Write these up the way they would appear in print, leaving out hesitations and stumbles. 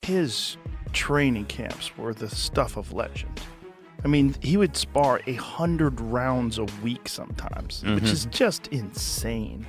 his training camps were the stuff of legend. I mean, he would spar 100 rounds a week sometimes, which is just insane.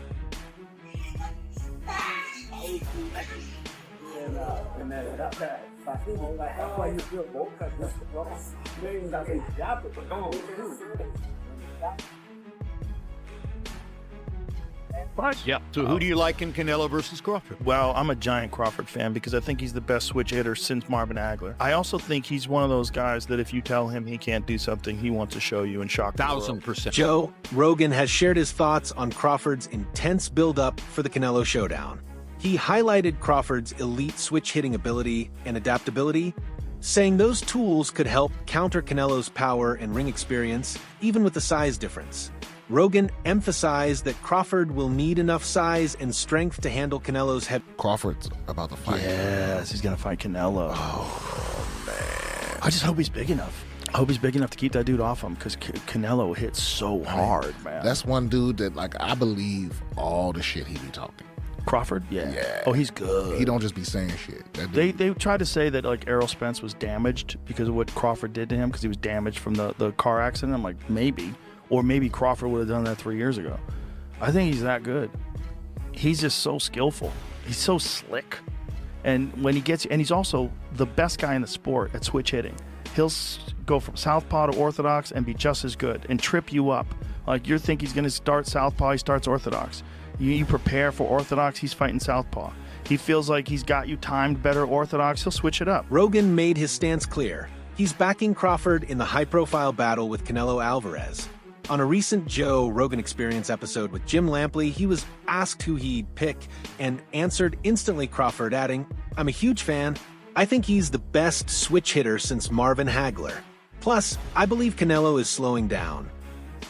Yeah. So who do you like in Canelo versus Crawford? Well, I'm a giant Crawford fan because I think he's the best switch hitter since Marvin Hagler. I also think he's one of those guys that if you tell him he can't do something, he wants to show you and shock the world. 1000%. Joe Rogan has shared his thoughts on Crawford's intense build-up for the Canelo showdown. He highlighted Crawford's elite switch-hitting ability and adaptability, saying those tools could help counter Canelo's power and ring experience, even with the size difference. Rogan emphasized that Crawford will need enough size and strength to handle Canelo's head. Crawford's about to fight. Yes, he's going to fight Canelo. Oh, man. I just hope he's big enough. I hope he's big enough to keep that dude off him because Canelo hits so hard, man. That's one dude that, like, I believe all the shit he be talking. Crawford? Yeah. Yeah. Oh, he's good. He don't just be saying shit. That They dude- tried to say that, like, Errol Spence was damaged because of what Crawford did to him because he was damaged from the car accident. I'm like, maybe. Or maybe Crawford would have done that 3 years ago. I think he's that good. He's just so skillful. He's so slick. And when he gets, and he's also the best guy in the sport at switch hitting. He'll go from southpaw to orthodox and be just as good and trip you up. Like, you think he's going to start southpaw, he starts orthodox. You prepare for orthodox, he's fighting southpaw. He feels like he's got you timed better orthodox, he'll switch it up. Rogan made his stance clear. He's backing Crawford in the high-profile battle with Canelo Alvarez. On a recent Joe Rogan Experience episode with Jim Lampley, he was asked who he'd pick and answered instantly Crawford, adding, "I'm a huge fan. I think he's the best switch hitter since Marvin Hagler. Plus, I believe Canelo is slowing down."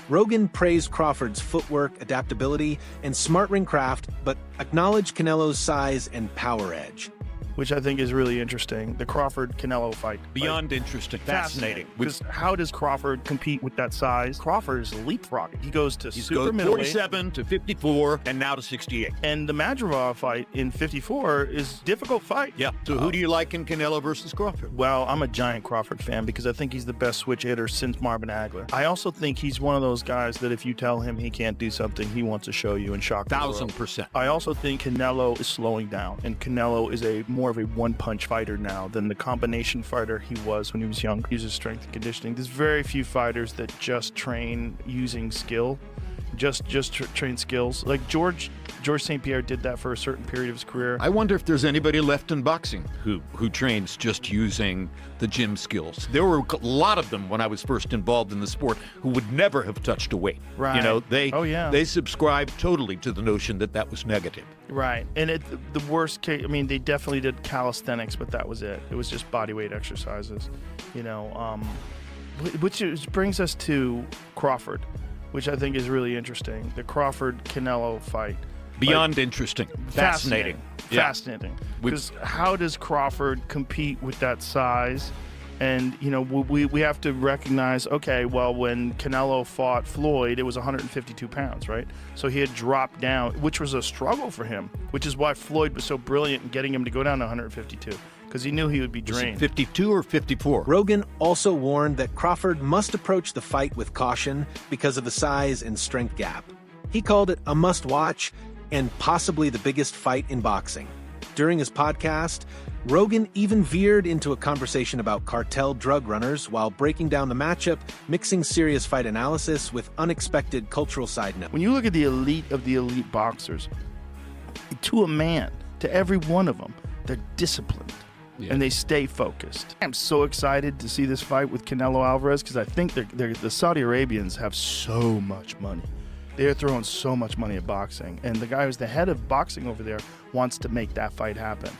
Rogan praised Crawford's footwork, adaptability, and smart ring craft, but acknowledged Canelo's size and power edge. Which I think is really interesting. The Crawford-Canelo fight. Beyond interesting. Fascinating. Because how does Crawford compete with that size? Crawford is leapfrogging. He goes to He's super going middleweight. 47 to 54 and now to 68. And the Madrigal fight in 54 is a difficult fight. Yeah. So who do you like in Canelo versus Crawford? Well, I'm a giant Crawford fan because I think he's the best switch hitter since Marvin Hagler. I also think he's one of those guys that if you tell him he can't do something, he wants to show you and shock the world. 1000%. I also think Canelo is slowing down, and Canelo is more of a one-punch fighter now than the combination fighter he was when he was young. He uses strength and conditioning. There's very few fighters that just train using skill, train skills. Like George St. Pierre did that for a certain period of his career. I wonder if there's anybody left in boxing who trains just using the gym skills. There were a lot of them when I was first involved in the sport who would never have touched a weight. Right. You know, they subscribed totally to the notion that that was negative. Right. And the worst case, I mean, they definitely did calisthenics, but that was it. It was just body weight exercises, you know, which brings us to Crawford, which I think is really interesting. The Crawford-Canelo fight. Beyond interesting. Fascinating. Yeah. Fascinating. Because how does Crawford compete with that size? And, you know, we have to recognize, okay, well, when Canelo fought Floyd, it was 152 pounds, right? So he had dropped down, which was a struggle for him, which is why Floyd was so brilliant in getting him to go down to 152, because he knew he would be drained. 52 or 54? Rogan also warned that Crawford must approach the fight with caution because of the size and strength gap. He called it a must-watch and possibly the biggest fight in boxing. During his podcast, Rogan even veered into a conversation about cartel drug runners while breaking down the matchup, mixing serious fight analysis with unexpected cultural side notes. When you look at the elite of the elite boxers, to a man, to every one of them, they're disciplined. Yeah. And they stay focused. I'm so excited to see this fight with Canelo Alvarez because I think the Saudi Arabians have so much money. They're throwing so much money at boxing. And the guy who's the head of boxing over there wants to make that fight happen.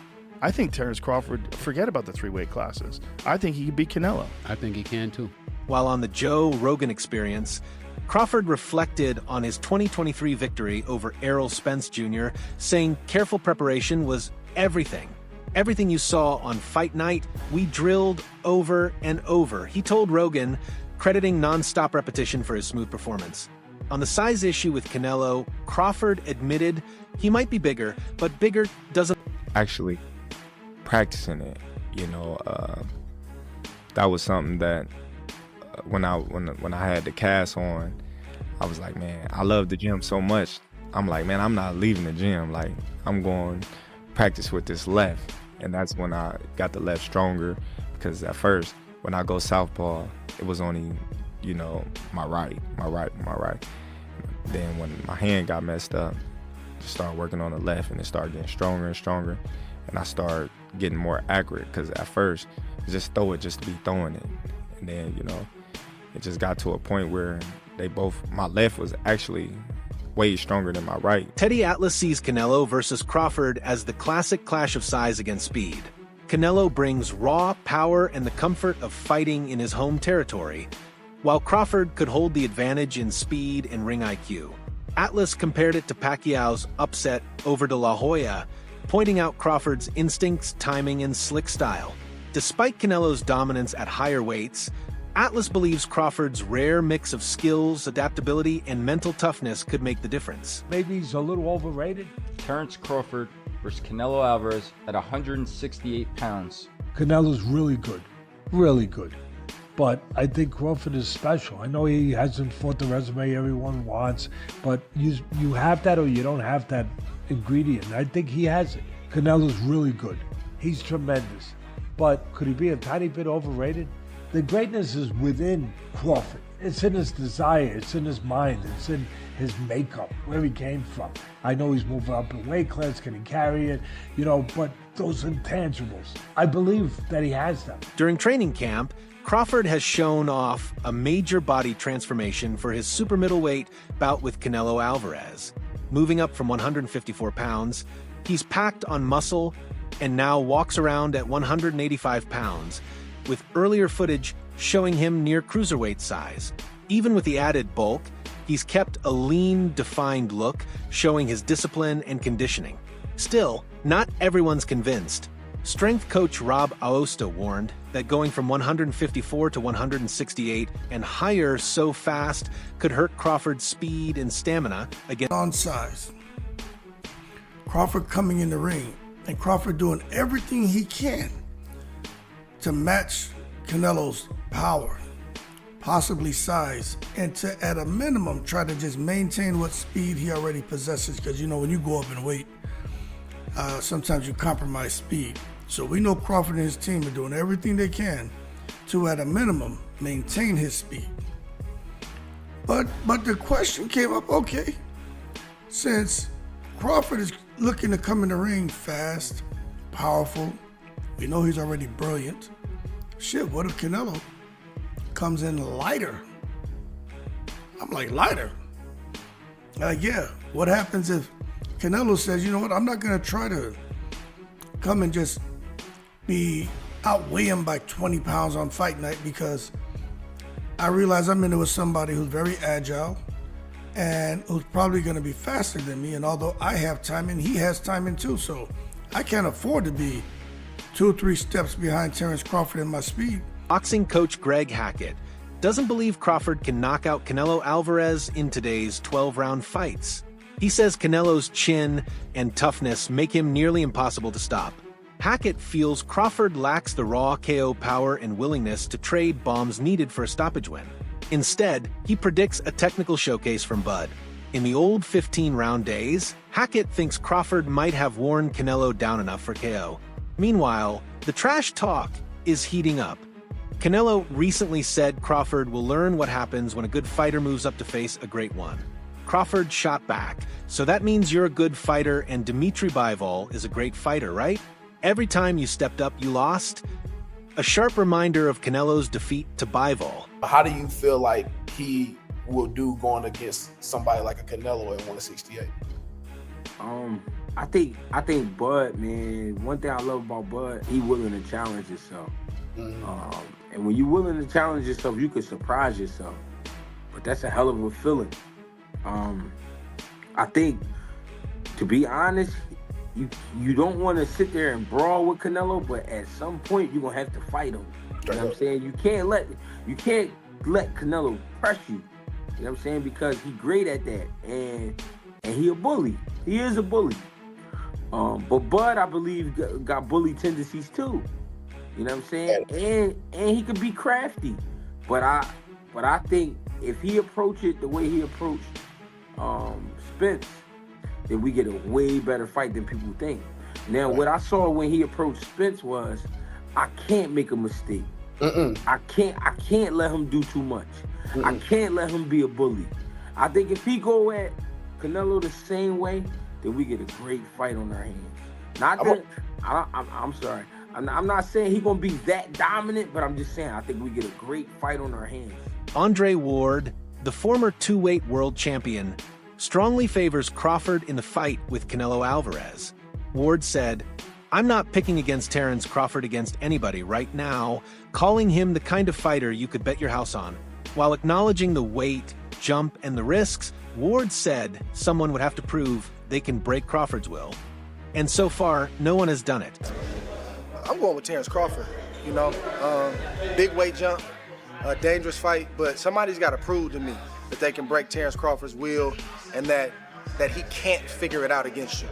I think Terence Crawford, forget about the 3 weight classes. I think he could beat Canelo. I think he can too. While on the Joe Rogan Experience, Crawford reflected on his 2023 victory over Errol Spence Jr., saying careful preparation was everything. Everything you saw on fight night, we drilled over and over. He told Rogan, crediting non-stop repetition for his smooth performance. On the size issue with Canelo, Crawford admitted he might be bigger, but bigger doesn't... Actually practicing it that was something that when I had the cast on, I was like, man, I love the gym so much. I'm like, man, I'm not leaving the gym. Like, I'm going to practice with this left. And that's when I got the left stronger, because at first, when I go southpaw, it was only, my right. Then when my hand got messed up, just started working on the left, and it started getting stronger and stronger. And I started getting more accurate, because at first, just throw it just to be throwing it. And then, it just got to a point where my left was actually way stronger than my right. Teddy Atlas sees Canelo versus Crawford as the classic clash of size against speed. Canelo brings raw power and the comfort of fighting in his home territory, while Crawford could hold the advantage in speed and ring IQ. Atlas compared it to Pacquiao's upset over De La Hoya, pointing out Crawford's instincts, timing, and slick style. Despite Canelo's dominance at higher weights, Atlas believes Crawford's rare mix of skills, adaptability, and mental toughness could make the difference. Maybe he's a little overrated. Terence Crawford versus Canelo Alvarez at 168 pounds. Canelo's really good. But I think Crawford is special. I know he hasn't fought the resume everyone wants, but you have that or you don't have that ingredient. I think he has it. Canelo's really good. He's tremendous. But could he be a tiny bit overrated? The greatness is within Crawford. It's in his desire, it's in his mind, it's in his makeup, where he came from. I know he's moving up in weight class, can he carry it? But those intangibles, I believe that he has them. During training camp, Crawford has shown off a major body transformation for his super middleweight bout with Canelo Alvarez. Moving up from 154 pounds, he's packed on muscle and now walks around at 185 pounds, with earlier footage showing him near cruiserweight size. Even with the added bulk, he's kept a lean, defined look, showing his discipline and conditioning. Still, not everyone's convinced. Strength coach Rob Aosta warned that going from 154 to 168 and higher so fast could hurt Crawford's speed and stamina against on size. Crawford coming in the ring, and Crawford doing everything he can to match Canelo's power, possibly size, and to, at a minimum, try to just maintain what speed he already possesses. Because, when you go up in weight, sometimes you compromise speed. So we know Crawford and his team are doing everything they can to, at a minimum, maintain his speed. But the question came up, okay, since Crawford is looking to come in the ring fast, powerful, we know he's already brilliant. Shit, what if Canelo comes in lighter? I'm like, lighter? Yeah, what happens if Canelo says, you know what, I'm not gonna try to come and just outweigh him by 20 pounds on fight night, because I realize I'm in there with somebody who's very agile and who's probably gonna be faster than me, and although I have timing, he has timing too, so I can't afford to be 2 or 3 steps behind Terence Crawford in my speed. Boxing coach Greg Hackett doesn't believe Crawford can knock out Canelo Alvarez in today's 12-round fights. He says Canelo's chin and toughness make him nearly impossible to stop. Hackett feels Crawford lacks the raw KO power and willingness to trade bombs needed for a stoppage win. Instead, he predicts a technical showcase from Bud. In the old 15-round days, Hackett thinks Crawford might have worn Canelo down enough for KO. Meanwhile, the trash talk is heating up. Canelo recently said Crawford will learn what happens when a good fighter moves up to face a great one. Crawford shot back, so that means you're a good fighter and Dimitri Bivol is a great fighter, right? Every time you stepped up, you lost. A sharp reminder of Canelo's defeat to Bivol. How do you feel like he will do going against somebody like a Canelo at 168? I think Bud, man, one thing I love about Bud, he willing to challenge himself. And when you're willing to challenge yourself, you can surprise yourself. But that's a hell of a feeling. I think, to be honest, you don't want to sit there and brawl with Canelo, but at some point you're gonna have to fight him. You know what I'm saying? You can't let Canelo press you. You know what I'm saying? Because he's great at that, and he a bully. He is a bully. But Bud, I believe, got bully tendencies too. You know what I'm saying? And he could be crafty. But I think if he approached it the way he approached Spence, then we get a way better fight than people think. Now, what I saw when he approached Spence was, I can't make a mistake. I can't let him do too much. I can't let him be a bully. I think if he go at Canelo the same way, then we get a great fight on our hands. Not that I'm sorry. I'm not saying he's gonna be that dominant, but I'm just saying I think we get a great fight on our hands. Andre Ward, the former two-weight world champion, strongly favors Crawford in the fight with Canelo Alvarez. Ward said, "I'm not picking against Terence Crawford against anybody right now, calling him the kind of fighter you could bet your house on." While acknowledging the weight, jump, and the risks, Ward said someone would have to prove they can break Crawford's will. And so far, no one has done it. I'm going with Terence Crawford. You know, big weight jump, a dangerous fight, but somebody's got to prove to me that they can break Terence Crawford's will and that he can't figure it out against you.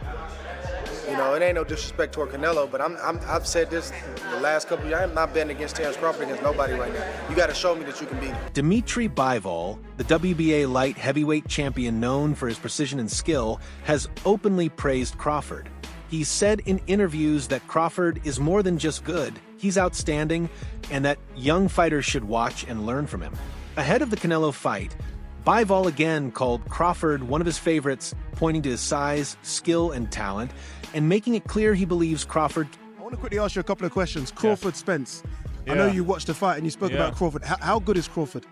You know, it ain't no disrespect toward Canelo, but I've said this the last couple of years. I'm not betting against Terence Crawford against nobody right now. You got to show me that you can beat him. Dimitri Bivol, the WBA light heavyweight champion known for his precision and skill, has openly praised Crawford. He said in interviews that Crawford is more than just good, he's outstanding, and that young fighters should watch and learn from him. Ahead of the Canelo fight, Bivol again called Crawford one of his favorites, pointing to his size, skill, and talent, and making it clear he believes Crawford. I want to quickly ask you a couple of questions. Crawford, Spence. I know you watched the fight and you spoke about Crawford. How good is Crawford?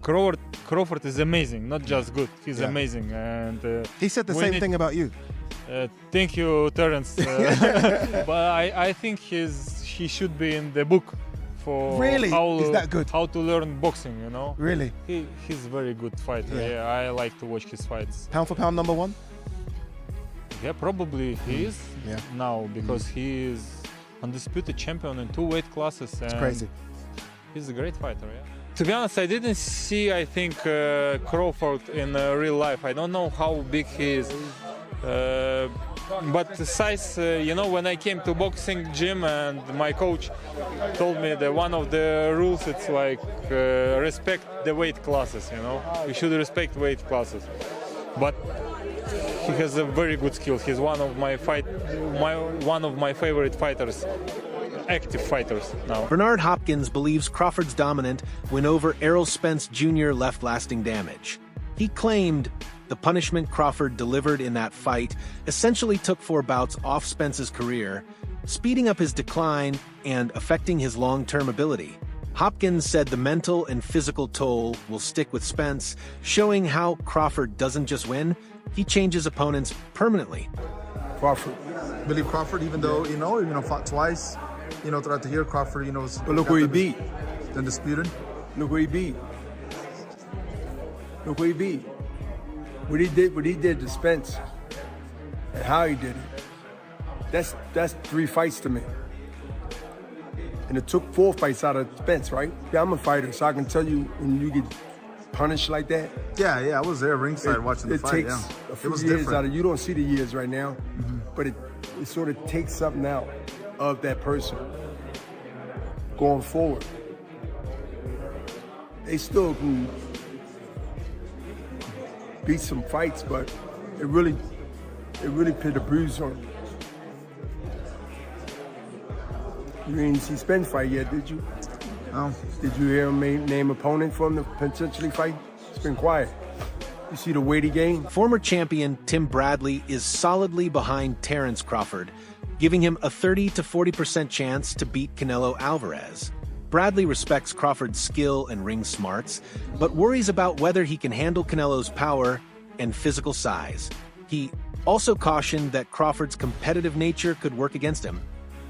Crawford is amazing, not just good. He's amazing, and he said the same thing about you. Thank you, Terence. But I think he should be in the book for is that good? How to learn boxing. You know. Really? He's a very good fighter. Yeah, I like to watch his fights. Pound for pound, number one. Yeah, probably he is now because he is undisputed champion in 2 weight classes. And it's crazy. He's a great fighter. Yeah. To be honest, I didn't see, I think, Crawford in real life. I don't know how big he is. But the size, you know, when I came to boxing gym and my coach told me that one of the rules, it's like respect the weight classes, you know. You should respect weight classes. But he has a very good skill. He's one of my favorite fighters. Active fighters now. Bernard Hopkins believes Crawford's dominant win over Errol Spence Jr. left lasting damage. He claimed the punishment Crawford delivered in that fight essentially took 4 bouts off Spence's career, speeding up his decline and affecting his long-term ability. Hopkins said the mental and physical toll will stick with Spence, showing how Crawford doesn't just win, he changes opponents permanently. Crawford. Believe Crawford, even though, fought twice, throughout the year, Crawford, was... But look who he beat. Undisputed. Look who he beat. Look who he beat. What he did to Spence and how he did it. That's 3 fights to me. And it took 4 fights out of Spence, right? Yeah, I'm a fighter, so I can tell you when you get punished like that. Yeah, I was there ringside watching the fight. It takes a few years out of you. Don't see the years right now, but it sort of takes something out of that person going forward. They still can beat some fights, but it really put a bruise on him. You didn't see Spence fight yet, did you? No. Did you hear him name opponent for him to potentially fight? It's been quiet. You see the weight he gained? Former champion Tim Bradley is solidly behind Terence Crawford, giving him a 30 to 40% chance to beat Canelo Alvarez. Bradley respects Crawford's skill and ring smarts, but worries about whether he can handle Canelo's power and physical size. He also cautioned that Crawford's competitive nature could work against him.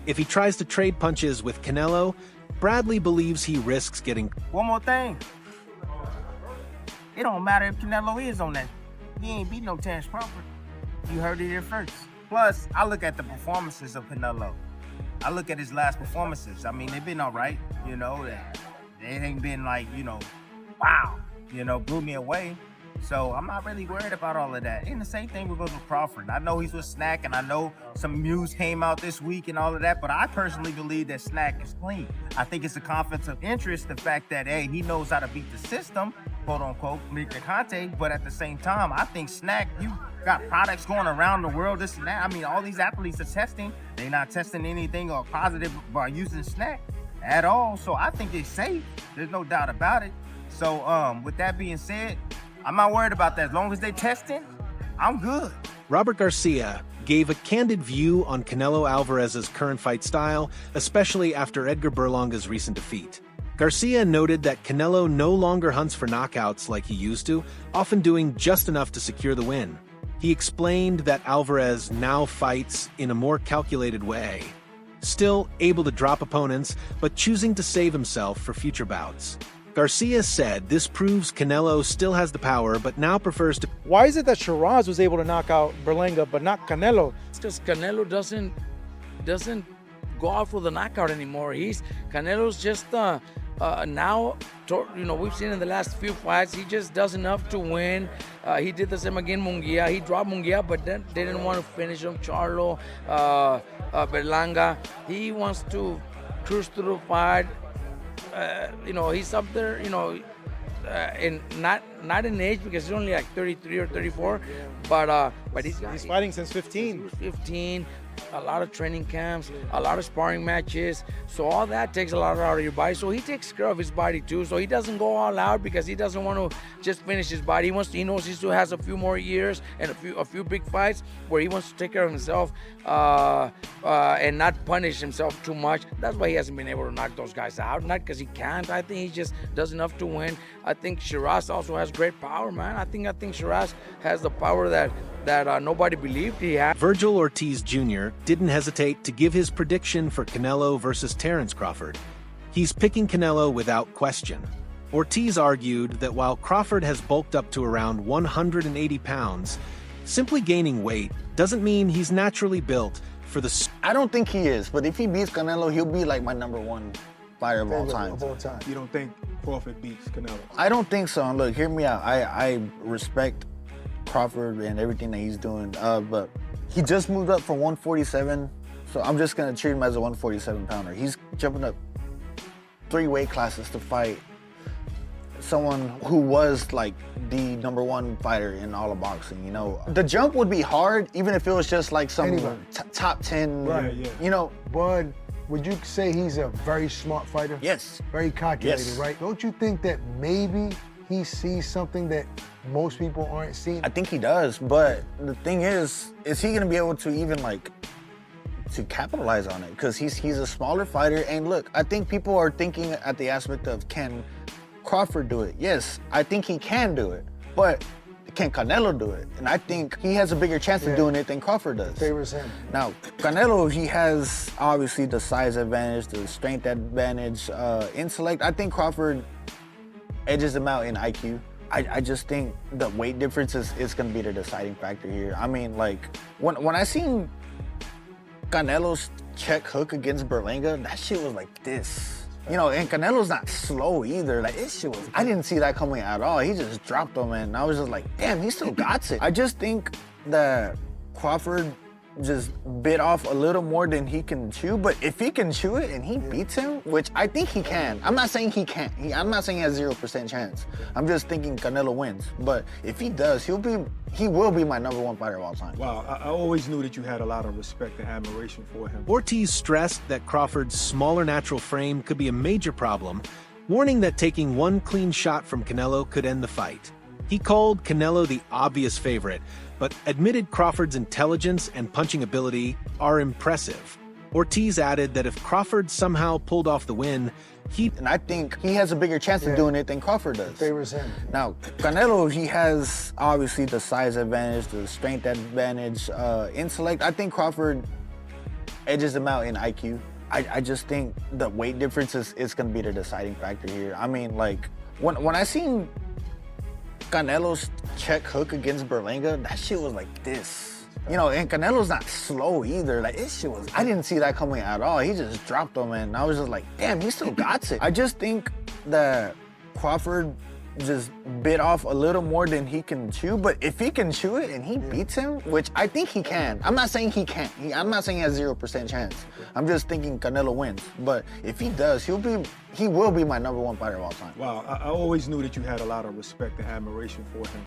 If he tries to trade punches with Canelo, Bradley believes he risks getting... One more thing. It don't matter if Canelo is on that. He ain't beat no Terence Crawford. You heard it here first. Plus, I look at the performances of Canelo. I look at his last performances. I mean, they've been all right, They ain't been like, wow, blew me away. So I'm not really worried about all of that. And the same thing goes with Crawford. I know he's with Snack, and I know some news came out this week and all of that, but I personally believe that Snack is clean. I think it's a conflict of interest, the fact that, hey, he knows how to beat the system, quote unquote, Mr. Conte, but at the same time, I think Snack, you got products going around the world, this and that. I mean, all these athletes are testing. They're not testing anything or positive by using Snack at all. So I think it's safe. There's no doubt about it. So with that being said, I'm not worried about that. As long as they testing, I'm good. Robert Garcia gave a candid view on Canelo Alvarez's current fight style, especially after Edgar Berlanga's recent defeat. Garcia noted that Canelo no longer hunts for knockouts like he used to, often doing just enough to secure the win. He explained that Alvarez now fights in a more calculated way, still able to drop opponents, but choosing to save himself for future bouts. Garcia said this proves Canelo still has the power, but now prefers to... Why is it that Shiraz was able to knock out Berlanga, but not Canelo? It's because Canelo doesn't go out for the knockout anymore. Canelo's just now, we've seen in the last few fights, he just does enough to win. He did the same again, Munguia. He dropped Munguia, but then they didn't want to finish him. Charlo, Berlanga. He wants to cruise through the fight. He's up there, in not in age because he's only like 33 or 34, but he's fighting since 15. 15. A lot of training camps, a lot of sparring matches. So all that takes a lot out of your body. So he takes care of his body too. So he doesn't go all out because he doesn't want to just finish his body. He knows he still has a few more years and a few big fights where he wants to take care of himself and not punish himself too much. That's why he hasn't been able to knock those guys out. Not because he can't. I think he just does enough to win. I think Shiraz also has great power, man. I think Shiraz has the power that nobody believed he had. Virgil Ortiz Jr. didn't hesitate to give his prediction for Canelo versus Terence Crawford. He's picking Canelo without question. Ortiz argued that while Crawford has bulked up to around 180 pounds, simply gaining weight doesn't mean he's naturally built for the... I don't think he is, but if he beats Canelo, he'll be like my #1 fighter of all time. You don't think Crawford beats Canelo? I don't think so. And look, hear me out. I respect Crawford and everything that he's doing, but he just moved up from 147, so I'm just gonna treat him as a 147 pounder. He's jumping up 3 weight classes to fight someone who was like the #1 fighter in all of boxing. The jump would be hard even if it was just like some top 10. Right, yeah. Bud, would you say he's a very smart fighter? Yes. Very calculated, Yes. right? Don't you think that maybe he sees something that most people aren't seeing? I think he does, but the thing is he gonna be able to even to capitalize on it? Because he's a smaller fighter, and look, I think people are thinking at the aspect of, can Crawford do it? Yes, I think he can do it, but can Canelo do it? And I think he has a bigger chance of doing it than Crawford does. Favors him. Now, Canelo, he has obviously the size advantage, the strength advantage, intellect. I think Crawford edges him out in IQ. I just think the weight difference is going to be the deciding factor here. I mean, like, when I seen Canelo's check hook against Berlanga, that shit was like this. And Canelo's not slow either. Like, this shit was, I didn't see that coming at all. He just dropped him, and I was just like, damn, he still got it. I just think that Crawford just bit off a little more than he can chew, but if he can chew it and he beats him, which I think he can. I'm not saying he can't. I'm not saying he has 0% chance. I'm just thinking Canelo wins. But if he does, he will be my #1 fighter of all time. Wow, I always knew that you had a lot of respect and admiration for him. Ortiz stressed that Crawford's smaller natural frame could be a major problem, warning that taking one clean shot from Canelo could end the fight. He called Canelo the obvious favorite, but admitted Crawford's intelligence and punching ability are impressive. Ortiz added that if Crawford somehow pulled off the win, and I think he has a bigger chance of doing it than Crawford does. Favors him. Now, Canelo, he has obviously the size advantage, the strength advantage, intellect. I think Crawford edges him out in IQ. I just think the weight difference is going to be the deciding factor here. I mean, like, when I seen Canelo's check hook against Berlanga, that shit was like this. And Canelo's not slow either. Like, this shit was, I didn't see that coming at all. He just dropped him, and I was just like, damn, he still got it. I just think that Crawford just bit off a little more than he can chew. But if he can chew it and he beats him, which I think he can. I'm not saying he can't. I'm not saying he has 0% chance. I'm just thinking Canelo wins. But if he does, he will be my #1 fighter of all time. Wow, I always knew that you had a lot of respect and admiration for him.